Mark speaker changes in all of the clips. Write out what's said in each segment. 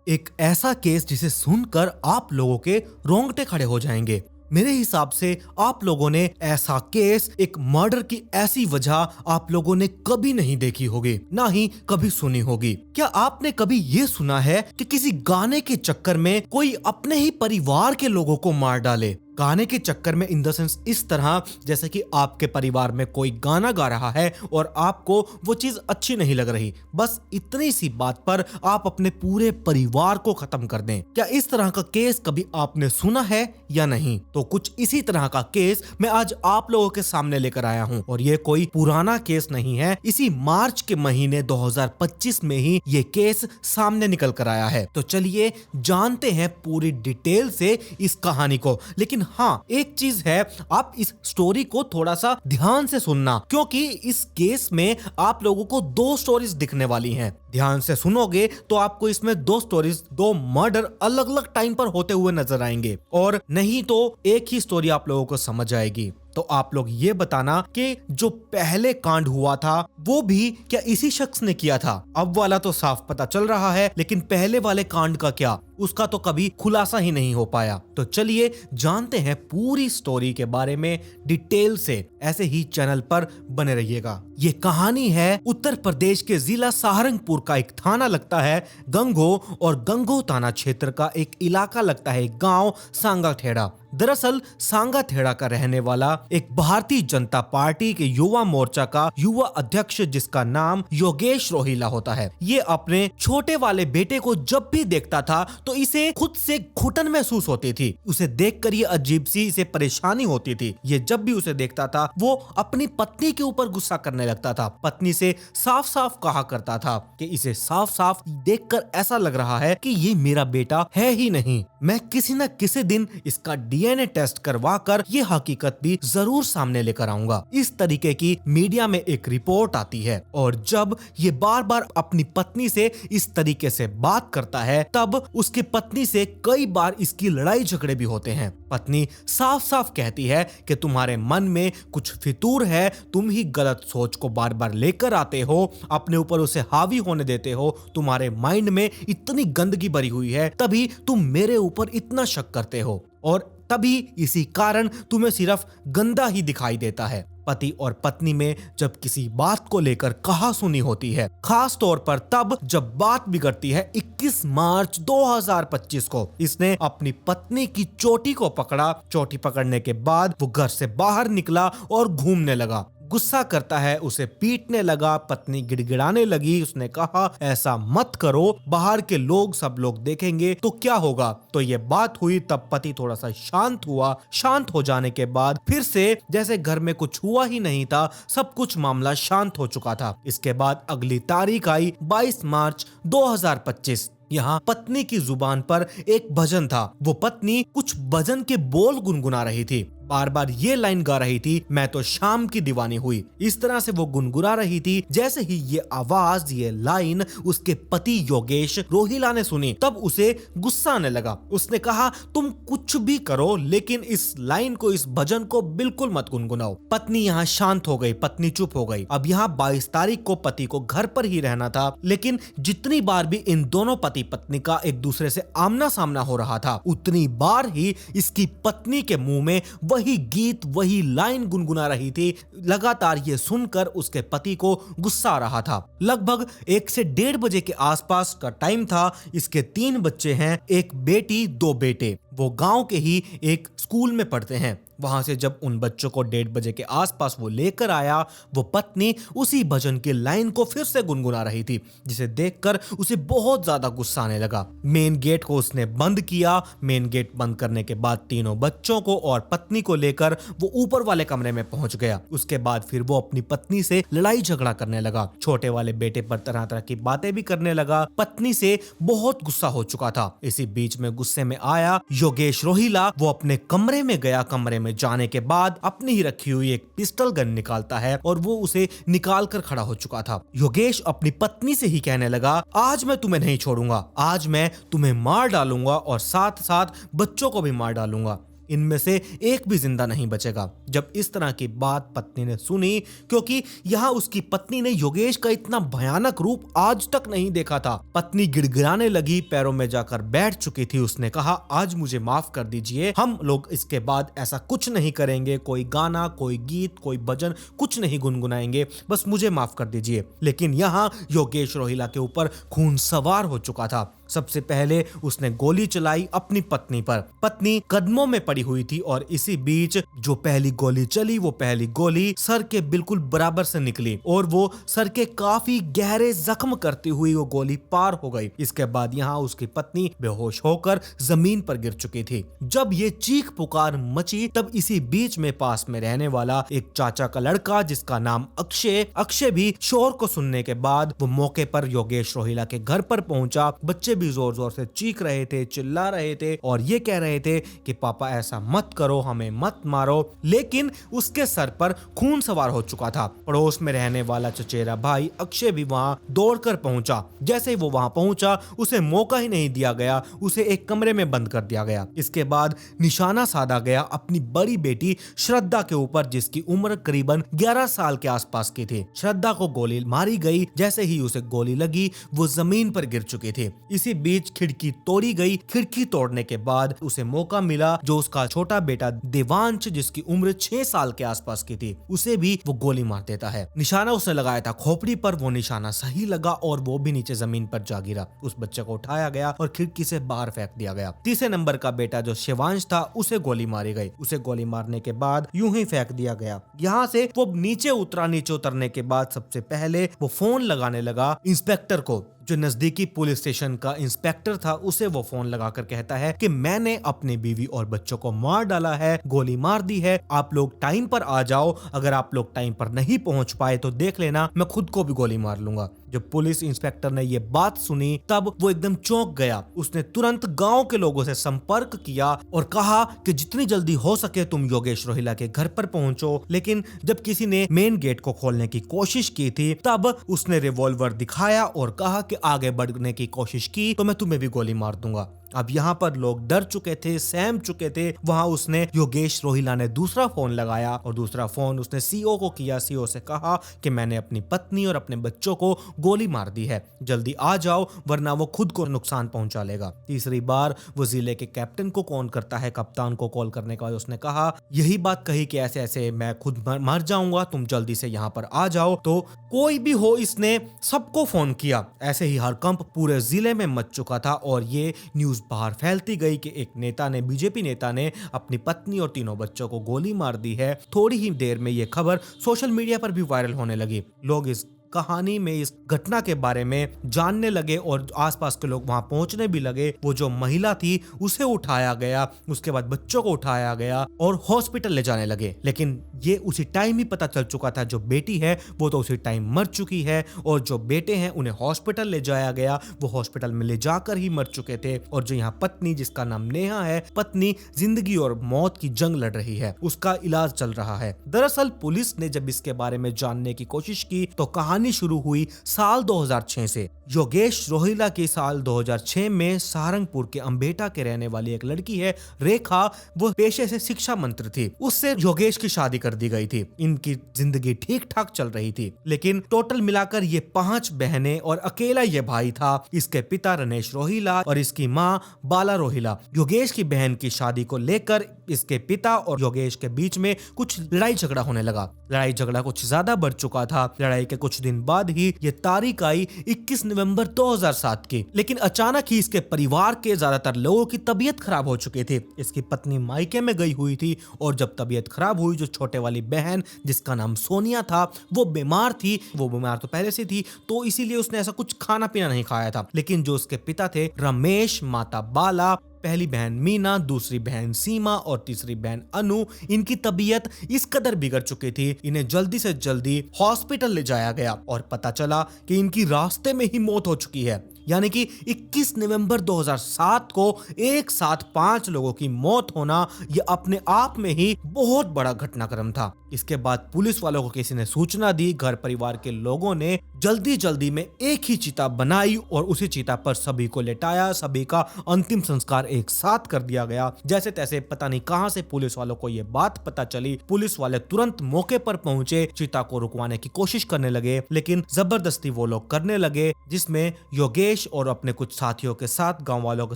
Speaker 1: एक ऐसा केस जिसे सुनकर आप लोगों के रोंगटे खड़े हो जाएंगे। मेरे हिसाब से आप लोगों ने ऐसा केस, एक मर्डर की ऐसी वजह आप लोगों ने कभी नहीं देखी होगी, ना ही कभी सुनी होगी। क्या आपने कभी ये सुना है कि किसी गाने के चक्कर में कोई अपने ही परिवार के लोगों को मार डाले? गाने के चक्कर में इन द सेंस इस तरह जैसे कि आपके परिवार में कोई गाना गा रहा है और आपको वो चीज अच्छी नहीं लग रही, बस इतनी सी बात पर आप अपने पूरे परिवार को खत्म कर दें। क्या इस तरह का केस कभी आपने सुना है या नहीं? तो कुछ इसी तरह का केस मैं आज आप लोगों के सामने लेकर आया हूं और ये कोई पुराना केस नहीं है। इसी मार्च के महीने 2025 में ही ये केस सामने निकल कर आया है। तो चलिए जानते हैं पूरी डिटेल से इस कहानी को। लेकिन हाँ, एक चीज है, आप इस स्टोरी को थोड़ा सा ध्यान से सुनना, क्योंकि इस केस में आप लोगों को दो स्टोरीज दिखने वाली हैं। ध्यान से सुनोगे तो आपको इसमें दो स्टोरीज, दो मर्डर अलग अलग टाइम पर होते हुए नजर आएंगे, और नहीं तो एक ही स्टोरी आप लोगों को समझ आएगी। तो आप लोग ये बताना कि जो पहले कांड हुआ था वो भी क्या इसी शख्स ने किया था? अब वाला तो साफ पता चल रहा है, लेकिन पहले वाले कांड का क्या, उसका तो कभी खुलासा ही नहीं हो पाया। तो चलिए जानते हैं पूरी स्टोरी के बारे में डिटेल से। ऐसे ही चैनल पर बने रहिएगा। ये कहानी है उत्तर प्रदेश के जिला सहारनपुर का एक थाना लगता है गंगो, और गंगो थाना क्षेत्र का एक इलाका लगता है गांव सांगाखेड़ा। दरअसल सांगाखेड़ा का रहने वाला एक भारतीय जनता पार्टी के युवा मोर्चा का युवा अध्यक्ष, जिसका नाम योगेश रोहिला होता है, ये अपने छोटे वाले बेटे को जब भी देखता था तो इसे खुद से घुटन महसूस होती थी। उसे देखकर ये अजीब सी इसे परेशानी होती थी। ये जब भी उसे देखता था वो अपनी पत्नी के ऊपर गुस्सा करने लगता था। पत्नी से साफ साफ कहा करता था कि इसे साफ साफ देखकर ऐसा लग रहा है कि ये मेरा बेटा है ही नहीं। मैं किसी न किसी दिन इसका डीएनए टेस्ट करवा कर ये हकीकत भी जरूर सामने लेकर आऊंगा। इस तरीके की मीडिया में एक रिपोर्ट आती है, और जब ये बार बार अपनी पत्नी से इस तरीके से बात करता है तब उसकी पत्नी से कई बार इसकी लड़ाई झगड़े भी होते हैं। पत्नी साफ साफ कहती है कि तुम्हारे मन में कुछ फितूर है, तुम ही गलत सोच को बार बार लेकर आते हो, अपने ऊपर उसे हावी होने देते हो, तुम्हारे माइंड में इतनी गंदगी भरी हुई है, तभी तुम मेरे ऊपर इतना शक करते हो, और तभी इसी कारण तुम्हें सिर्फ गंदा ही दिखाई देता है। पति और पत्नी में जब किसी बात को लेकर कहासुनी होती है, खास तौर पर तब जब बात बिगड़ती है 21 मार्च 2025 को, इसने अपनी पत्नी की चोटी को पकड़ा। चोटी पकड़ने के बाद वो घर से बाहर निकला और घूमने लगा। गुस्सा करता है, उसे पीटने लगा। पत्नी गिड़गिड़ाने लगी। उसने कहा ऐसा मत करो, बाहर के लोग सब लोग देखेंगे तो क्या होगा। तो ये बात हुई, तब पति थोड़ा सा शांत हुआ। शांत हो जाने के बाद फिर से जैसे घर में कुछ हुआ ही नहीं था, सब कुछ मामला शांत हो चुका था। इसके बाद अगली तारीख आई 22 मार्च 2025। यहाँ पत्नी की जुबान पर एक भजन था। वो पत्नी कुछ भजन के बोल गुनगुना रही थी, बार बार ये लाइन गा रही थी, मैं तो शाम की दीवानी हुई। इस तरह से वो गुनगुना रही थी। जैसे ही ये आवाज, ये लाइन उसके पति योगेश रोहिला ने सुनी, तब उसे गुस्सा आने लगा। उसने कहा तुम कुछ भी करो, लेकिन इस लाइन को, इस भजन को बिल्कुल मत गुनगुनाओ। पत्नी यहाँ शांत हो गई, पत्नी चुप हो गई। अब यहाँ 22 तारीख को पति को घर पर ही रहना था, लेकिन जितनी बार भी इन दोनों पति पत्नी का एक दूसरे से आमना सामना हो रहा था, उतनी बार ही इसकी पत्नी के मुंह में वही गीत, वही लाइन गुनगुना रही थी। लगातार ये सुनकर उसके पति को गुस्सा आ रहा था। लगभग 1 से 1:30 बजे के आसपास का टाइम था। इसके 3 बच्चे हैं, एक बेटी 2 बेटे। वो गांव के ही एक स्कूल में पढ़ते हैं। वहां से जब उन बच्चों को 1:30 बजे के आसपास वो लेकर आया, वो पत्नी उसी भजन की लाइन को फिर से गुनगुना रही थी, जिसे देखकर उसे बहुत ज्यादा गुस्सा आने लगा। मेन गेट को उसने बंद किया। मेन गेट बंद करने के बाद तीनों बच्चों को और पत्नी को लेकर वो ऊपर वाले कमरे में पहुंच गया। उसके बाद फिर वो अपनी पत्नी से लड़ाई झगड़ा करने लगा। छोटे वाले बेटे पर तरह तरह की बातें भी करने लगा। पत्नी से बहुत गुस्सा हो चुका था। इसी बीच में गुस्से में आया योगेश रोहिला। वो अपने कमरे में गया। कमरे में जाने के बाद अपनी ही रखी हुई एक पिस्टल गन निकालता है, और वो उसे निकाल कर खड़ा हो चुका था। योगेश अपनी पत्नी से ही कहने लगा, आज मैं तुम्हें नहीं छोड़ूंगा, आज मैं तुम्हें मार डालूंगा और साथ साथ बच्चों को भी मार डालूंगा। इनमें से एक भी जिंदा नहीं बचेगा। जब इस तरह की बात पत्नी ने सुनी, क्योंकि यहाँ उसकी पत्नी ने योगेश का इतना भयानक रूप आज तक नहीं देखा था, पत्नी गिड़गिड़ाने लगी, पैरों में जाकर बैठ चुकी थी। उसने कहा, आज मुझे माफ कर दीजिए, हम लोग इसके बाद ऐसा कुछ नहीं करेंगे, कोई गाना, कोई गीत, कोई भजन कुछ नहीं गुनगुनाएंगे, बस मुझे माफ कर दीजिए। लेकिन यहाँ योगेश रोहिला के ऊपर खून सवार हो चुका था। सबसे पहले उसने गोली चलाई अपनी पत्नी पर। पत्नी कदमों में पड़ी हुई थी और इसी बीच जो पहली गोली चली, वो पहली गोली सर के बिल्कुल बराबर से निकली और वो सर के काफी गहरे जख्म करती हुई वो गोली पार हो गई। इसके बाद यहाँ उसकी पत्नी बेहोश होकर जमीन पर गिर चुकी थी। जब ये चीख पुकार मची, तब इसी बीच में पास में रहने वाला एक चाचा का लड़का जिसका नाम अक्षय भी शोर को सुनने के बाद वो मौके पर योगेश रोहिला के घर पर पहुंचा। बच्चे भी जोर जोर से चीख रहे थे, चिल्ला रहे थे और ये कह रहे थे कि पापा ऐसा मत करो, हमें मत मारो। लेकिन उसके सर पर खून सवार हो चुका था। पड़ोस में रहने वाला चचेरा भाई अक्षय भी वहां दौड़कर पहुंचा। जैसे ही वो वहां पहुंचा, उसे मौका ही नहीं दिया गया, उसे एक कमरे में बंद कर दिया गया। इसके बाद निशाना साधा गया अपनी बड़ी बेटी श्रद्धा के ऊपर, जिसकी उम्र करीबन 11 साल के आसपास की थी। श्रद्धा को गोली मारी गई। जैसे ही उसे गोली लगी, वो जमीन पर गिर चुकी थी। इसी बीच खिड़की तोड़ी गई। खिड़की तोड़ने के बाद उसे मौका मिला, जो उसका छोटा बेटा देवांश, जिसकी उम्र 6 साल के आसपास की थी, उसे भी वो गोली मार देता है। निशाना उसने लगाया था खोपड़ी पर, वो निशाना सही लगा और वो भी नीचे जमीन पर जा गिरा। उस बच्चे को उठाया गया और खिड़की से बाहर फेंक दिया गया। तीसरे नंबर का बेटा जो शिवांश था, उसे गोली मारी गई। उसे गोली मारने के बाद यूं ही फेंक दिया गया। यहाँ से वो नीचे उतरा। नीचे उतरने के बाद सबसे पहले वो फोन लगाने लगा इंस्पेक्टर को। जो नजदीकी पुलिस स्टेशन का इंस्पेक्टर था, उसे वो फोन लगाकर कहता है कि मैंने अपनी बीवी और बच्चों को मार डाला है, गोली मार दी है, आप लोग टाइम पर आ जाओ। अगर आप लोग टाइम पर नहीं पहुंच पाए तो देख लेना, मैं खुद को भी गोली मार लूंगा। जब पुलिस इंस्पेक्टर ने ये बात सुनी, तब वो एकदम चौंक गया। उसने तुरंत गांव के लोगों से संपर्क किया और कहा कि जितनी जल्दी हो सके तुम योगेश रोहिला के घर पर पहुंचो। लेकिन जब किसी ने मेन गेट को खोलने की कोशिश की थी, तब उसने रिवॉल्वर दिखाया और कहा कि आगे बढ़ने की कोशिश की तो मैं तुम्हें भी गोली मार दूंगा। अब यहाँ पर लोग डर चुके थे, सहम चुके थे। वहां उसने योगेश रोहिला ने दूसरा फोन लगाया और दूसरा फोन उसने सीओ को किया। सीओ से कहा कि मैंने अपनी पत्नी और अपने बच्चों को गोली मार दी है, जल्दी आ जाओ वरना वो खुद को नुकसान पहुंचा लेगा। तीसरी बार वो जिले के कैप्टन को कॉल करता है। कप्तान को कॉल करने के बाद उसने कहा, यही बात कही कि ऐसे ऐसे मैं खुद मर जाऊंगा, तुम जल्दी से यहाँ पर आ जाओ। तो कोई भी हो, इसने सबको फोन किया। ऐसे ही हड़कंप पूरे जिले में मच चुका था और ये न्यूज बाहर फैलती गई कि एक नेता ने, बीजेपी नेता ने अपनी पत्नी और तीनों बच्चों को गोली मार दी है। थोड़ी ही देर में ये खबर सोशल मीडिया पर भी वायरल होने लगी। लोग इस कहानी में, इस घटना के बारे में जानने लगे और आसपास के लोग वहां पहुंचने भी लगे। वो जो महिला थी उसे उठाया गया, उसके बाद बच्चों को उठाया गया और हॉस्पिटल ले जाने लगे। लेकिन ये उसी टाइम ही पता चल चुका था, जो बेटी है वो तो उसी टाइम मर चुकी है और जो बेटे हैं उन्हें हॉस्पिटल ले जाया गया, वो हॉस्पिटल में ले जाकर ही मर चुके थे। और जो यहाँ पत्नी, जिसका नाम नेहा है, पत्नी जिंदगी और मौत की जंग लड़ रही है, उसका इलाज चल रहा है। दरअसल पुलिस ने जब इसके बारे में जानने की कोशिश की तो कहानी शुरू हुई साल 2006 से। योगेश रोहिला की साल 2006 में सहारनपुर के अंबेटा के रहने वाली एक लड़की है रेखा, वो पेशे से शिक्षा मंत्री थी। उससे योगेश की शादी कर दी गई थी। इनकी जिंदगी ठीक ठाक चल रही थी। लेकिन टोटल मिलाकर ये 5 बहनें और अकेला ये भाई था। इसके पिता रमेश रोहिला और इसकी माँ बाला रोहिला। योगेश की बहन की शादी को लेकर इसके पिता और योगेश के बीच में कुछ लड़ाई झगड़ा होने लगा। लड़ाई झगड़ा कुछ ज्यादा बढ़ चुका था। लड़ाई के कुछ दिन बाद ही ये तारीख आई 21 नवंबर 2007 की। लेकिन अचानक ही इसके परिवार के ज्यादातर लोगों की तबीयत खराब हो चुकी थी। इसकी पत्नी मायके में गई हुई थी और जब तबीयत खराब हुई, जो छोटे वाली बहन जिसका नाम सोनिया था वो बीमार थी। वो बीमार तो पहले से थी, तो इसीलिए उसने ऐसा कुछ खाना पीना नहीं खाया था। लेकिन जो उसके पिता थे रमेश, माता बाला, पहली बहन मीना, दूसरी बहन सीमा और तीसरी बहन अनु, इनकी तबीयत इस कदर बिगड़ चुकी थी, इन्हें जल्दी से जल्दी हॉस्पिटल ले जाया गया और पता चला कि इनकी रास्ते में ही मौत हो चुकी है। यानी कि 21 नवंबर 2007 को एक साथ 5 लोगों की मौत होना यह अपने आप में ही बहुत बड़ा घटनाक्रम था। इसके बाद पुलिस वालों को किसी ने सूचना दी, घर परिवार के लोगों ने जल्दी में एक ही चिता बनाई और उसी चिता पर सभी को लेटाया, सभी का अंतिम संस्कार एक साथ कर दिया गया। जैसे तैसे पता नहीं कहां से पुलिस वालों को यह बात पता चली, पुलिस वाले तुरंत मौके पर पहुंचे, चिता को रुकवाने की कोशिश करने लगे, लेकिन जबरदस्ती वो लोग करने लगे, जिसमें योगेश और अपने कुछ साथियों के साथ, गांव वालों के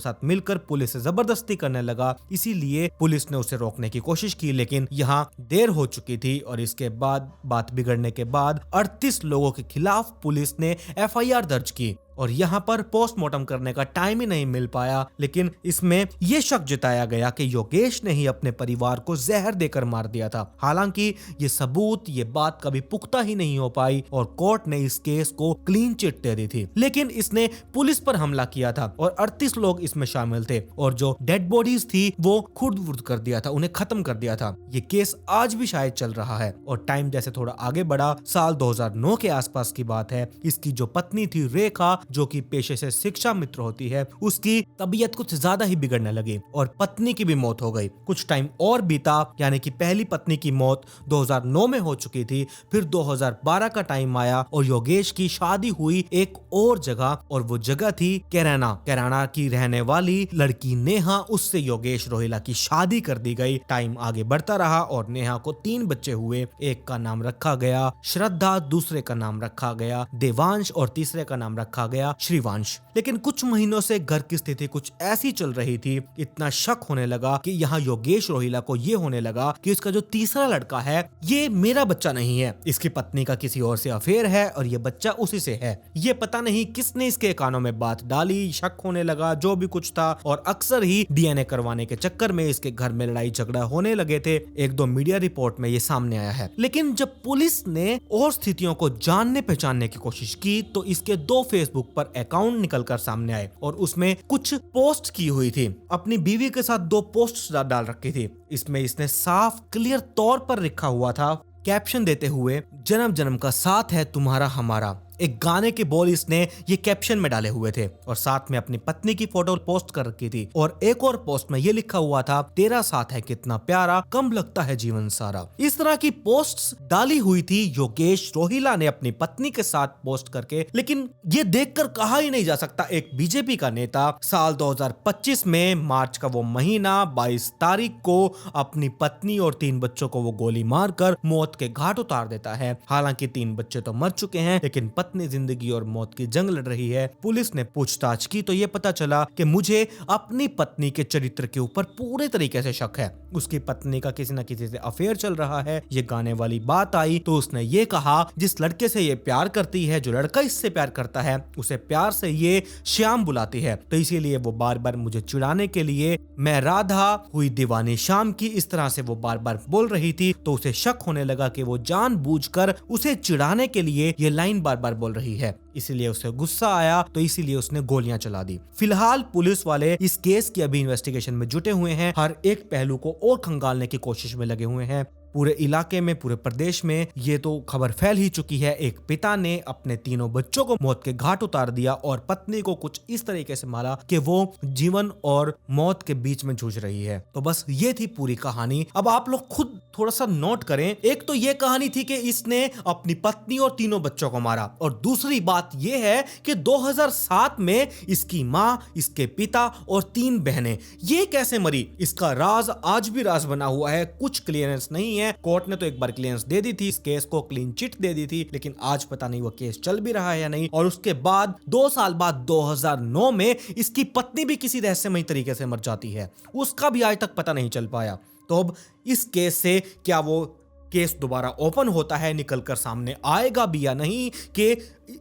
Speaker 1: साथ मिलकर पुलिस से जबरदस्ती करने लगा। इसीलिए पुलिस ने उसे रोकने की कोशिश की, लेकिन यहाँ देर हो चुकी थी और इसके बाद बात बिगड़ने के बाद 38 लोगों के खिलाफ पुलिस ने एफआईआर दर्ज की और यहाँ पर पोस्टमार्टम करने का टाइम ही नहीं मिल पाया। लेकिन इसमें यह शक जताया गया कि योगेश ने ही अपने परिवार को जहर देकर मार दिया था। हालांकि ये सबूत, ये बात कभी पुख्ता ही नहीं हो पाई और कोर्ट ने इस केस को क्लीन चिट दे दी थी। लेकिन इसने पुलिस पर हमला किया था और 38 लोग इसमें शामिल थे और जो डेड बॉडीज थी वो खुर्द-बुर्द कर दिया था, उन्हें खत्म कर दिया था। ये केस आज भी शायद चल रहा है और टाइम जैसे थोड़ा आगे बढ़ा, साल 2009 के आसपास की बात है। इसकी जो पत्नी थी रेखा, जो कि पेशे से शिक्षा मित्र होती है, उसकी तबीयत कुछ ज्यादा ही बिगड़ने लगी और पत्नी की भी मौत हो गई। कुछ टाइम और बीता, यानी कि पहली पत्नी की मौत 2009 में हो चुकी थी, फिर 2012 का टाइम आया और योगेश की शादी हुई एक और जगह, और वो जगह थी कैराना की रहने वाली लड़की नेहा। उससे योगेश रोहिला की शादी कर दी गई। टाइम आगे बढ़ता रहा और नेहा को 3 बच्चे हुए। एक का नाम रखा गया श्रद्धा, दूसरे का नाम रखा गया देवांश और तीसरे का नाम रखा गया श्रीवांश। लेकिन कुछ महीनों से घर की स्थिति कुछ ऐसी चल रही थी, इतना शक होने लगा कि यहाँ योगेश रोहिला को ये होने लगा कि इसका जो तीसरा लड़का है ये मेरा बच्चा नहीं है, इसकी पत्नी का किसी और से अफेयर है और ये बच्चा उसी से है। ये पता नहीं किसने इसके कानों में बात डाली, शक होने लगा जो भी कुछ था, और अक्सर ही डीएनए करवाने के चक्कर में इसके घर में लड़ाई झगड़ा होने लगे थे। 1-2 मीडिया रिपोर्ट में ये सामने आया है। लेकिन जब पुलिस ने और स्थितियों को जानने पहचानने की कोशिश की तो इसके 2 फेसबुक पर अकाउंट निकलकर सामने आए और उसमें कुछ पोस्ट की हुई थी। अपनी बीवी के साथ 2 पोस्ट डाल रखी थी। इसमें इसने साफ क्लियर तौर पर लिखा हुआ था, कैप्शन देते हुए, जन्म जन्म का साथ है तुम्हारा हमारा। एक गाने के बोल इसने ये कैप्शन में डाले हुए थे और साथ में अपनी पत्नी की फोटो पोस्ट कर रखी थी और एक और पोस्ट में ये लिखा हुआ था, तेरा साथ है कितना प्यारा, कम लगता है जीवन सारा। इस तरह की पोस्ट्स डाली हुई थी योगेश रोहिला ने अपनी पत्नी के साथ पोस्ट करके। लेकिन ये देखकर कहा ही नहीं जा सकता, एक बीजेपी का नेता साल 2025 में मार्च का वो महीना 22 तारीख को अपनी पत्नी और 3 बच्चों को वो गोली मारकर मौत के घाट उतार देता है। हालांकि 3 बच्चे तो मर चुके हैं, लेकिन पत्नी जिंदगी और मौत की जंग लड़ रही है। पुलिस ने पूछताछ की तो ये पता चला कि मुझे अपनी पत्नी के चरित्र के ऊपर पूरे तरीके से शक है। उसकी पत्नी का किसी न किसी से अफेयर चल रहा है। ये गाने वाली बात आई तो उसने ये कहा, जिस लड़के से ये प्यार करती है, जो लड़का इससे प्यार करता है, उसे प्यार से ये श्याम बुलाती है, तो इसीलिए वो बार बार मुझे चिढ़ाने के लिए मैं राधा हुई दीवानी शाम की, इस तरह से वो बार बार बोल रही थी। तो उसे शक होने लगा कि वो जानबूझकर उसे चिढ़ाने के लिए ये लाइन बार बार बोल रही है। इसीलिए उसे गुस्सा आया तो इसीलिए उसने गोलियां चला दी। फिलहाल पुलिस वाले इस केस की अभी इन्वेस्टिगेशन में जुटे हुए हैं, हर एक पहलू को और खंगालने की कोशिश में लगे हुए हैं। पूरे इलाके में, पूरे प्रदेश में ये तो खबर फैल ही चुकी है। एक पिता ने अपने 3 बच्चों को मौत के घाट उतार दिया और पत्नी को कुछ इस तरीके से मारा कि वो जीवन और मौत के बीच में जूझ रही है। तो बस ये थी पूरी कहानी। अब आप लोग खुद थोड़ा सा नोट करें। एक तो ये कहानी थी कि इसने अपनी पत्नी और 3 बच्चों को मारा, और दूसरी बात ये है कि 2007 में इसकी माँ, इसके पिता और 3 बहनें ये कैसे मरी, इसका राज आज भी राज बना हुआ है। कुछ क्लियरेंस नहीं है। कोर्ट ने तो एक बार क्लियरेंस दे दी थी, इस केस को क्लीन चिट दे दी थी, लेकिन आज पता नहीं वो केस चल भी रहा है या नहीं। और उसके बाद 2 साल बाद 2009 में इसकी पत्नी भी किसी रहस्यमय तरीके से मर जाती है, उसका भी आज तक पता नहीं चल पाया। तो अब इस केस से क्या वो केस दोबारा ओपन होता है, निकलकर सामने आएगा भी या नहीं कि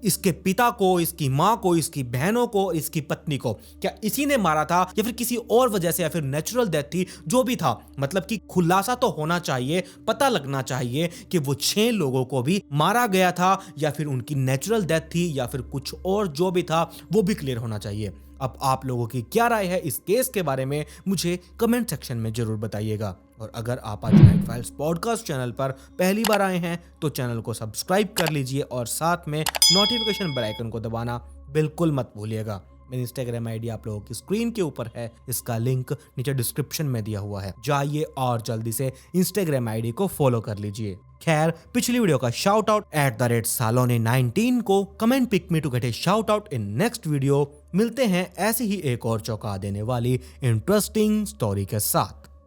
Speaker 1: इसके पिता को, इसकी माँ को, इसकी बहनों को, इसकी पत्नी को क्या इसी ने मारा था या फिर किसी और वजह से, या फिर नेचुरल डेथ थी। जो भी था, मतलब कि खुलासा तो होना चाहिए, पता लगना चाहिए कि वो 6 लोगों को भी मारा गया था या फिर उनकी नेचुरल डेथ थी या फिर कुछ और जो भी था वो भी क्लियर होना चाहिए। अब आप लोगों की क्या राय है इस केस के बारे में, मुझे कमेंट सेक्शन में जरूर बताइएगा। और अगर आप आज नाइट फाइल्स पॉडकास्ट चैनल पर पहली बार आए हैं तो चैनल को सब्सक्राइब कर लीजिए और साथ में नोटिफिकेशन बेल आइकन को दबाना बिल्कुल मत भूलिएगा। मेरी इंस्टाग्राम आईडी आप लोगों की स्क्रीन के ऊपर है, इसका लिंक नीचे डिस्क्रिप्शन में दिया हुआ है, जाइए और जल्दी से इंस्टाग्राम आईडी को फॉलो कर लीजिए। खैर, पिछली वीडियो का शाउट आउट @salone19 को comment pick me to get a shout out in next video. मिलते हैं ऐसी ही एक और चौंका देने वाली इंटरेस्टिंग स्टोरी के साथ।